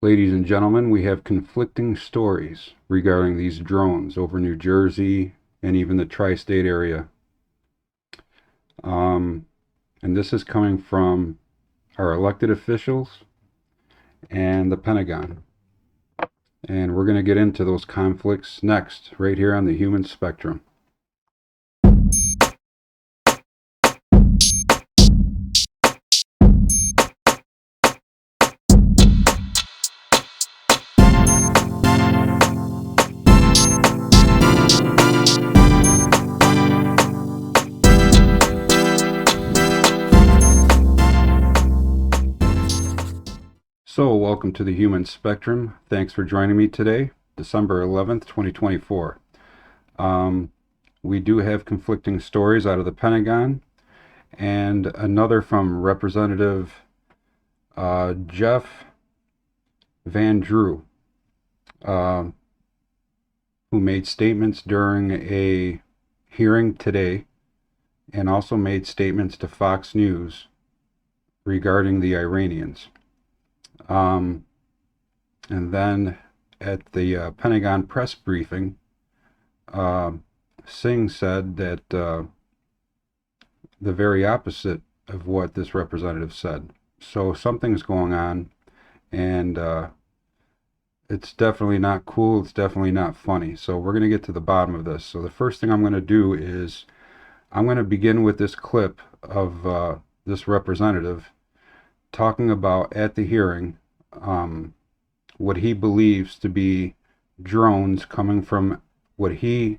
Ladies and gentlemen, we have conflicting stories regarding these drones over New Jersey and even the tri-state area. And this is coming from our elected officials and the Pentagon. And we're going to get into those conflicts next, right here on the Human Spectrum. So, welcome to the Human Spectrum. Thanks for joining me today, December 11th, 2024. We do have conflicting stories out of the Pentagon, and another from Representative Jeff Van Drew, who made statements during a hearing today and also made statements to Fox News regarding the Iranians. And then at the Pentagon press briefing, Singh said that the very opposite of what this representative said. So something's going on, and it's definitely not cool. It's definitely not funny. So we're going to get to the bottom of this. So the first thing I'm going to do is I'm going to begin with this clip of this representative talking about at the hearing what he believes to be drones coming from what he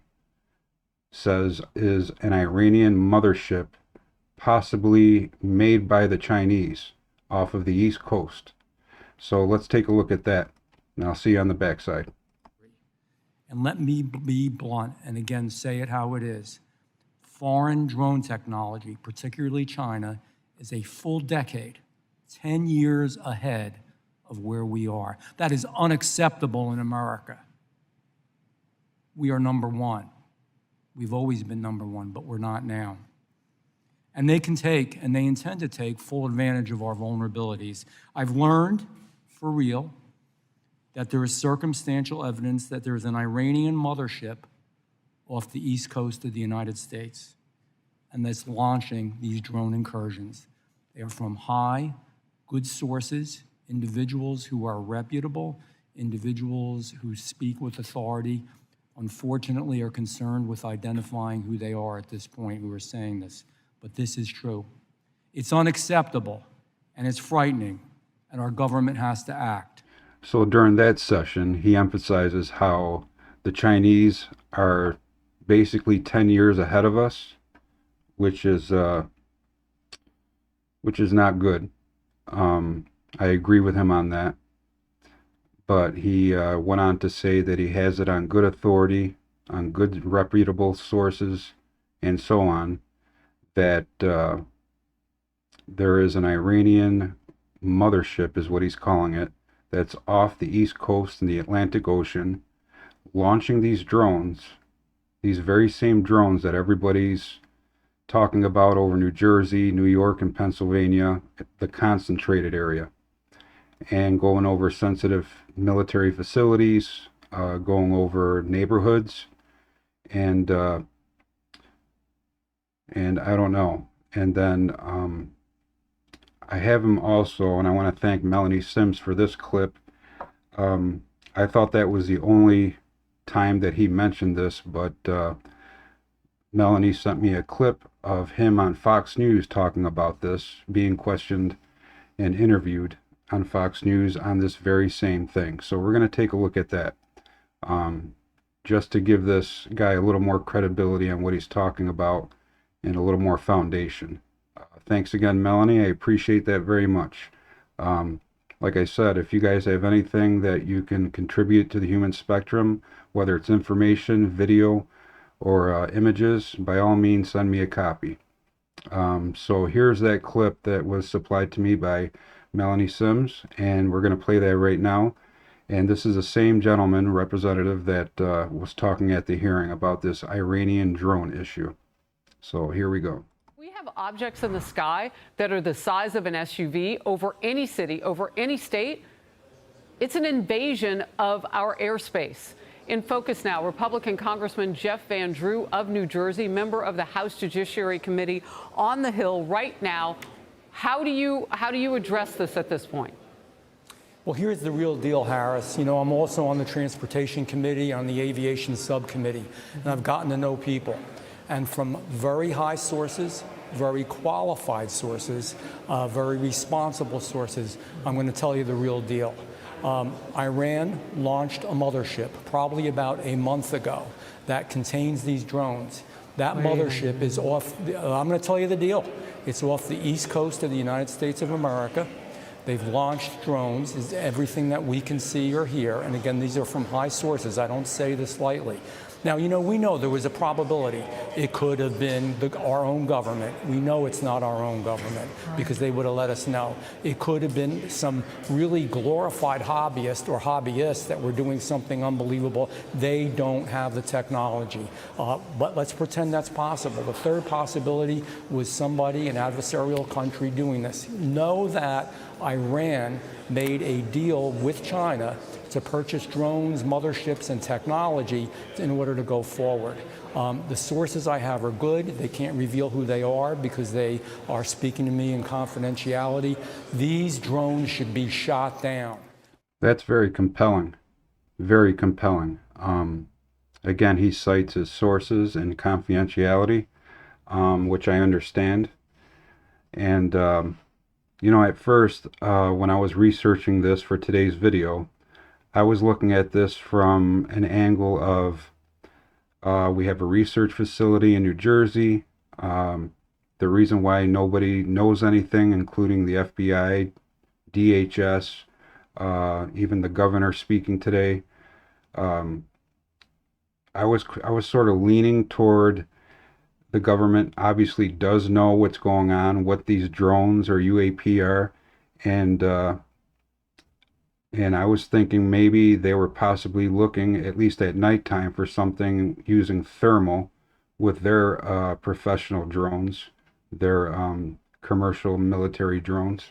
says is an Iranian mothership, possibly made by the Chinese off of the East Coast. So let's take a look at that, and I'll see you on the backside. And let me be blunt and again say it how it is. Foreign drone technology, particularly China, is a full decade, 10 years ahead of where we are. That is unacceptable in America. We are number one. We've always been number one, but we're not now. And they can take, and they intend to take, full advantage of our vulnerabilities. I've learned, for real, that there is circumstantial evidence that there is an Iranian mothership off the east coast of the United States, and that's launching these drone incursions. They are from high, good sources, individuals who are reputable, individuals who speak with authority, unfortunately are concerned with identifying who they are at this point who are saying this, but this is true. It's unacceptable, and it's frightening, and our government has to act. So during that session, he emphasizes how the Chinese are basically 10 years ahead of us, which is not good. I agree with him on that. But he went on to say that he has it on good authority, on good reputable sources, and so on, that there is an Iranian mothership, is what he's calling it, that's off the East Coast in the Atlantic Ocean, launching these drones, these very same drones that everybody's talking about over New Jersey, New York, and Pennsylvania, the concentrated area, and going over sensitive military facilities, going over neighborhoods, and I don't know. And then I have him also, and I want to thank Melanie Sims for this clip. I thought that was the only time that he mentioned this, but Melanie sent me a clip of him on Fox News talking about this, being questioned and interviewed on Fox News on this very same thing. So we're going to take a look at that, just to give this guy a little more credibility on what he's talking about and a little more foundation. Thanks again, Melanie. I appreciate that very much. Like I said, if you guys have anything that you can contribute to the Human Spectrum, whether it's information, video, or images, by all means send me a copy. So here's that clip that was supplied to me by Melanie Sims, and we're going to play that right now. And this is the same gentleman, representative, that was talking at the hearing about this Iranian drone issue. So here we go. We have objects in the sky that are the size of an SUV over any city, over any state. It's an invasion of our airspace. In focus now, Republican Congressman Jeff Van Drew of New Jersey, member of the House Judiciary Committee on the Hill right now. How do you address this at this point? Well, here's the real deal, Harris. You know, I'm also on the Transportation Committee, on the Aviation Subcommittee, and I've gotten to know people. And from very high sources, very qualified sources, very responsible sources, I'm going to tell you the real deal. Iran launched a mothership probably about a month ago that contains these drones. That mothership is off, I'm going to tell you the deal. It's off the east coast of the United States of America. They've launched drones, is everything that we can see or hear. And again, these are from high sources. I don't say this lightly. Now, you know, we know there was a probability it could have been our own government. We know it's not our own government because they would have let us know. It could have been some really glorified hobbyist or hobbyists that were doing something unbelievable. They don't have the technology. But let's pretend that's possible. The third possibility was somebody, an adversarial country, doing this. Know that Iran made a deal with China to purchase drones, motherships, and technology in order to go forward. The sources I have are good. They can't reveal who they are because they are speaking to me in confidentiality. These drones should be shot down. That's very compelling. Very compelling. Again, he cites his sources and confidentiality, which I understand. And, you know, at first, when I was researching this for today's video, I was looking at this from an angle of we have a research facility in New Jersey. The reason why nobody knows anything, including the FBI, DHS, even the governor speaking today, I was sort of leaning toward the government obviously does know what's going on, what these drones or UAP are, and I was thinking maybe they were possibly looking, at least at nighttime, for something using thermal with their professional drones, their commercial military drones.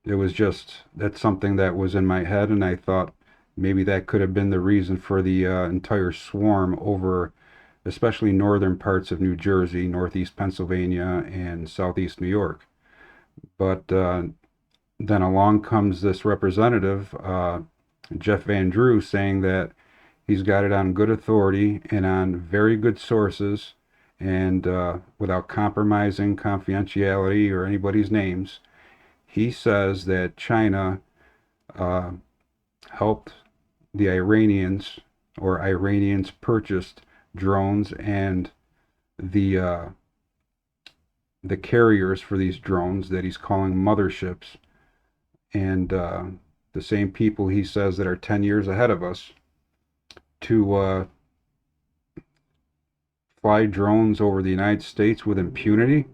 It was just, that's something that was in my head, and I thought maybe that could have been the reason for the entire swarm over, especially northern parts of New Jersey, northeast Pennsylvania, and southeast New York. But then along comes this representative, Jeff Van Drew, saying that he's got it on good authority and on very good sources, and without compromising confidentiality or anybody's names. He says that China helped the Iranians, or Iranians purchased drones and the carriers for these drones that he's calling motherships, and the same people he says that are 10 years ahead of us to fly drones over the United States with impunity.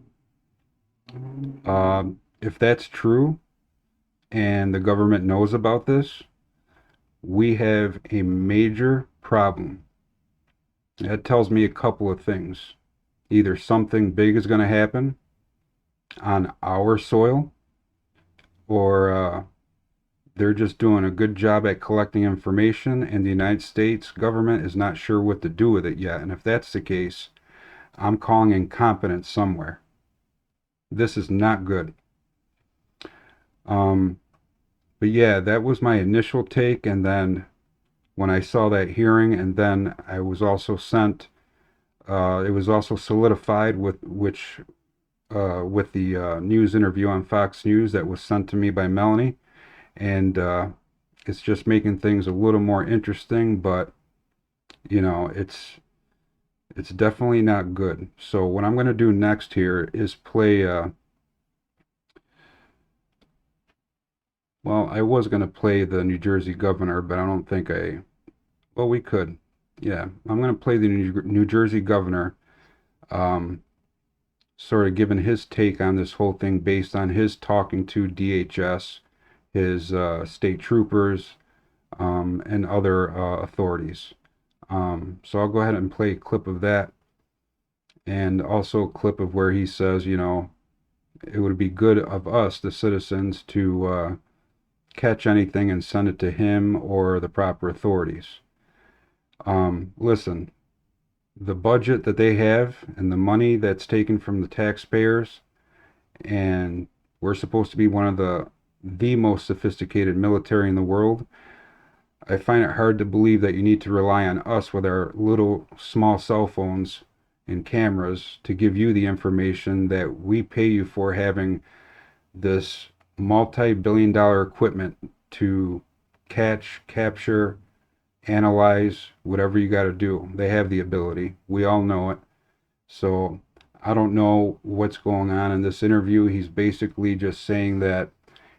If that's true and the government knows about this, we have a major problem. That tells me a couple of things. Either something big is going to happen on our soil, or they're just doing a good job at collecting information and the United States government is not sure what to do with it yet. And if that's the case, I'm calling incompetence somewhere. This is not good. But yeah, that was my initial take, and then when I saw that hearing, and then I was also sent, it was also solidified with the news interview on Fox News that was sent to me by Melanie, and it's just making things a little more interesting, but you know, it's definitely not good. So what I'm going to do next here is play well, I was going to play the New Jersey governor, but I don't think well, we could. Yeah, I'm going to play the New Jersey governor, sort of giving his take on this whole thing based on his talking to DHS, his state troopers, and other authorities. So I'll go ahead and play a clip of that, and also a clip of where he says, you know, it would be good of us, the citizens, to catch anything and send it to him or the proper authorities. Listen, the budget that they have and the money that's taken from the taxpayers, and we're supposed to be one of the most sophisticated military in the world. I find it hard to believe that you need to rely on us with our little small cell phones and cameras to give you the information that we pay you for, having this multi-billion-dollar equipment to catch, capture, analyze, whatever you got to do. They have the ability. We all know it. So I don't know what's going on in this interview. He's basically just saying that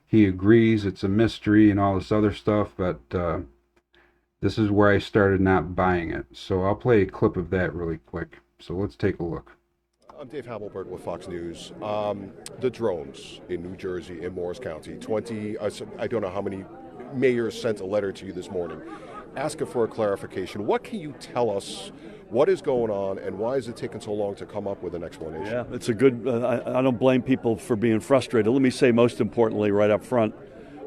he agrees it's a mystery and all this other stuff, but this is where I started not buying it. So I'll play a clip of that really quick. So let's take a look. I'm Dave Hamilberg with Fox News. The drones in New Jersey, in Morris County, 20, I don't know how many mayors sent a letter to you this morning asking for a clarification. What can you tell us? What is going on, and why is it taking so long to come up with an explanation? Yeah, it's a good, I don't blame people for being frustrated. Let me say, most importantly, right up front,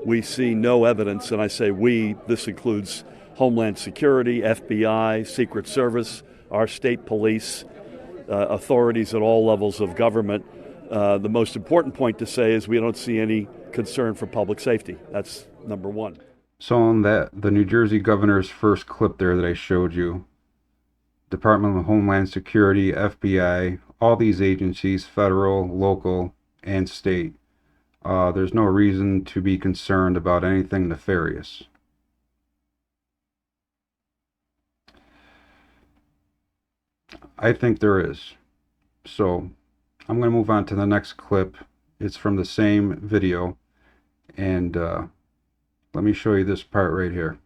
we see no evidence, and I say we, this includes Homeland Security, FBI, Secret Service, our state police, authorities at all levels of government. The most important point to say is we don't see any concern for public safety. That's number one. So on that, the New Jersey governor's first clip there that I showed you, Department of Homeland Security, FBI, all these agencies, federal, local, and state, there's no reason to be concerned about anything nefarious. I think there is. So I'm going to move on to the next clip. It's from the same video, and let me show you this part right here.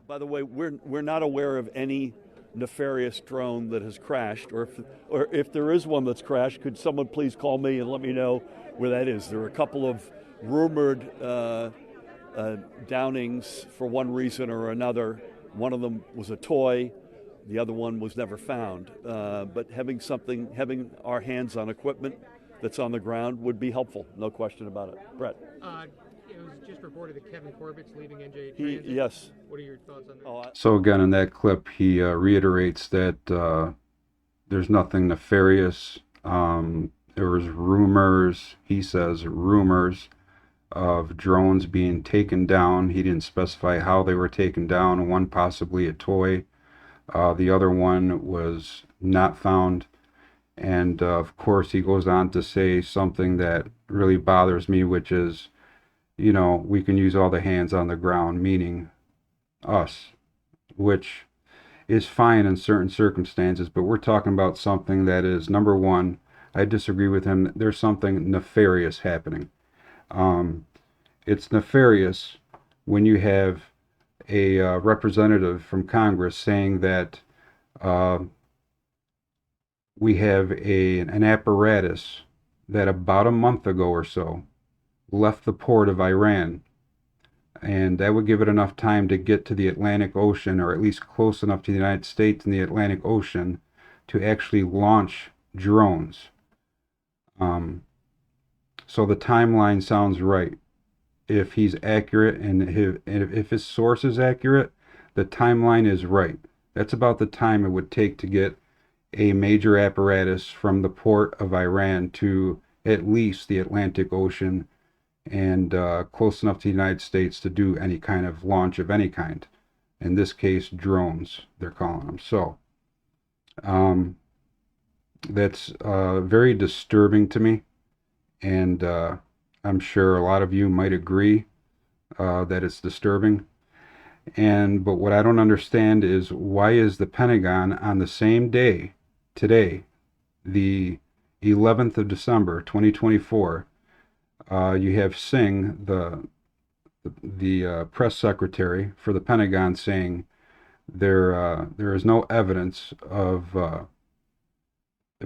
By the way, we're not aware of any nefarious drone that has crashed, or if there is one that's crashed, could someone please call me and let me know where that is? There are a couple of rumored downings for one reason or another. One of them was a toy. The other one was never found. But having our hands on equipment that's on the ground would be helpful, no question about it. Brett. It was just reported that Kevin Corbett's leaving NJ Transit. Yes. What are your thoughts on that? So again, in that clip, he reiterates that there's nothing nefarious. There was rumors, he says rumors, of drones being taken down. He didn't specify how they were taken down. One possibly a toy. The other one was not found. And of course, he goes on to say something that really bothers me, which is, you know, we can use all the hands on the ground, meaning us, which is fine in certain circumstances, but we're talking about something that is, number one, I disagree with him. There's something nefarious happening. It's nefarious when you have a representative from Congress saying that we have an apparatus that about a month ago or so left the port of Iran, and that would give it enough time to get to the Atlantic Ocean, or at least close enough to the United States in the Atlantic Ocean to actually launch drones. So the timeline sounds right. If he's accurate and if his source is accurate, the timeline is right. That's about the time it would take to get a major apparatus from the port of Iran to at least the Atlantic Ocean, and close enough to the United States to do any kind of launch of any kind. In this case, drones, they're calling them. So that's very disturbing to me, and I'm sure a lot of you might agree that it's disturbing. But what I don't understand is, why is the Pentagon on the same day, today, the 11th of December, 2024, you have Singh, the press secretary for the Pentagon, saying there is no evidence of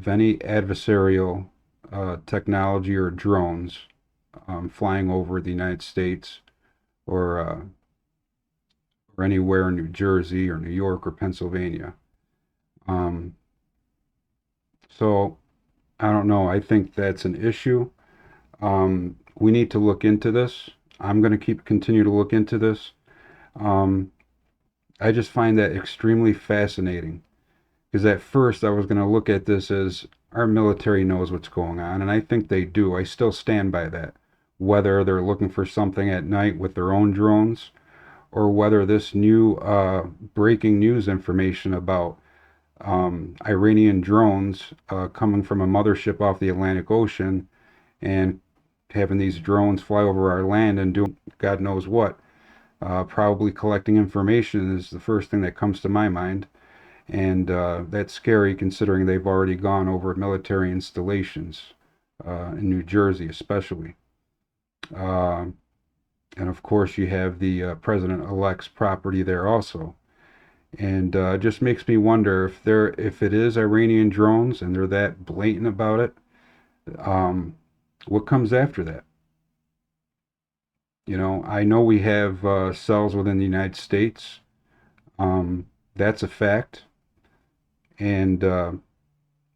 any adversarial technology or drones flying over the United States or anywhere in New Jersey or New York or Pennsylvania. So I don't know. I think that's an issue. We need to look into this. I'm going to continue to look into this. I just find that extremely fascinating, because at first I was going to look at this as our military knows what's going on, and I think they do. I still stand by that. Whether they're looking for something at night with their own drones, or whether this new breaking news information about Iranian drones coming from a mothership off the Atlantic Ocean and having these drones fly over our land and do God knows what, probably collecting information, is the first thing that comes to my mind. And that's scary, considering they've already gone over military installations in New Jersey especially. And of course you have the president-elect's property there also. And it just makes me wonder if it is Iranian drones and they're that blatant about it, what comes after that? You know, I know we have cells within the United States. That's a fact, and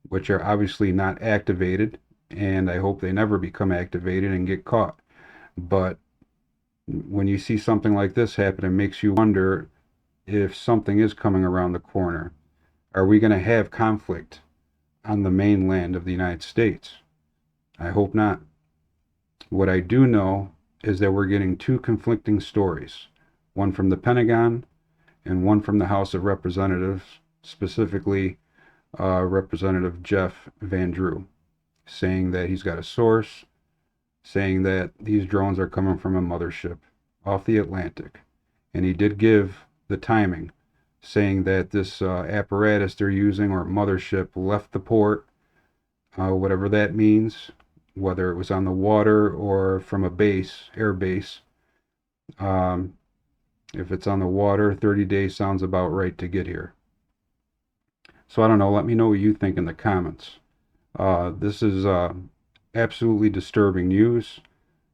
which are obviously not activated, and I hope they never become activated and get caught. But when you see something like this happen, it makes you wonder if something is coming around the corner. Are we going to have conflict on the mainland of the United States? I hope not. What I do know is that we're getting two conflicting stories, one from the Pentagon and one from the House of Representatives, specifically Representative Jeff Van Drew, saying that he's got a source, saying that these drones are coming from a mothership off the Atlantic. And he did give the timing, saying that this apparatus they're using, or mothership, left the port, whatever that means, whether it was on the water or from a base, air base. If it's on the water, 30 days sounds about right to get here. So I don't know, let me know what you think in the comments. This is absolutely disturbing news,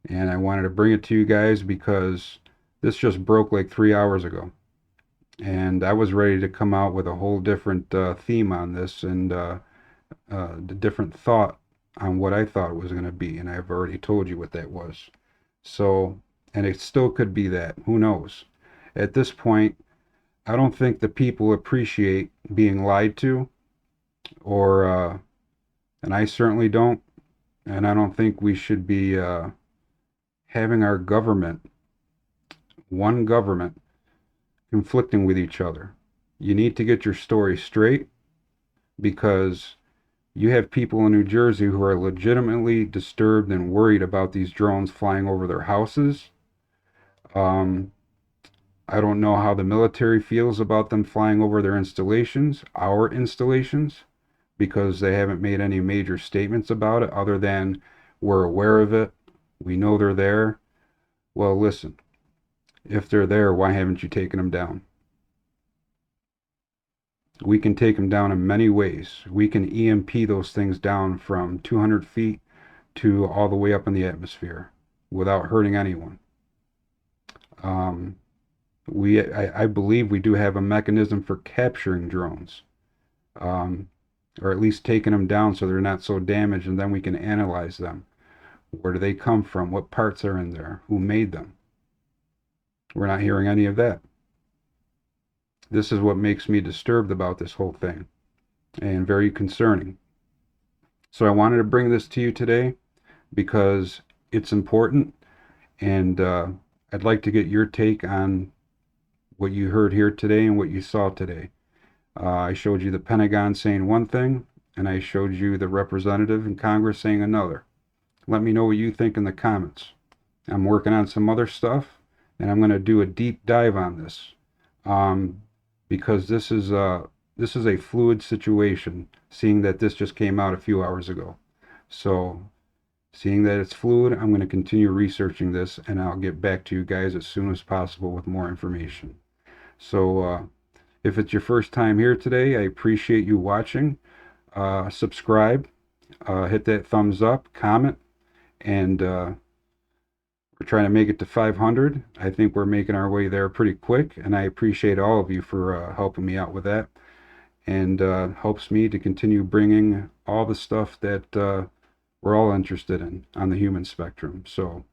and I wanted to bring it to you guys because this just broke like 3 hours ago. And I was ready to come out with a whole different theme on this, and the different thought on what I thought it was going to be, and I've already told you what that was. So, and it still could be that. Who knows? At this point, I don't think the people appreciate being lied to, or, and I certainly don't, and I don't think we should be having our government, one government, conflicting with each other. You need to get your story straight, because you have people in New Jersey who are legitimately disturbed and worried about these drones flying over their houses. I don't know how the military feels about them flying over their installations, our installations, because they haven't made any major statements about it other than we're aware of it, we know they're there. Well, listen, if they're there, why haven't you taken them down? We can take them down in many ways. We can EMP those things down from 200 feet to all the way up in the atmosphere without hurting anyone. I believe we do have a mechanism for capturing drones, or at least taking them down so they're not so damaged, and then we can analyze them. Where do they come from? What parts are in there? Who made them? We're not hearing any of that. This is what makes me disturbed about this whole thing, and very concerning. So I wanted to bring this to you today because it's important, and I'd like to get your take on what you heard here today and what you saw today. I showed you the Pentagon saying one thing, and I showed you the representative in Congress saying another. Let me know what you think in the comments. I'm working on some other stuff, and I'm going to do a deep dive on this, because this is a fluid situation, seeing that this just came out a few hours ago. So, seeing that it's fluid, I'm going to continue researching this, and I'll get back to you guys as soon as possible with more information. So, if it's your first time here today, I appreciate you watching. Subscribe, hit that thumbs up, comment, and we're trying to make it to 500. I think we're making our way there pretty quick, and I appreciate all of you for helping me out with that, and helps me to continue bringing all the stuff that we're all interested in on the human spectrum. So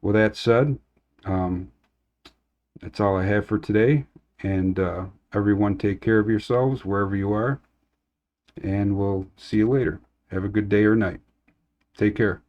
with that said, that's all I have for today. And everyone take care of yourselves wherever you are. And we'll see you later. Have a good day or night. Take care.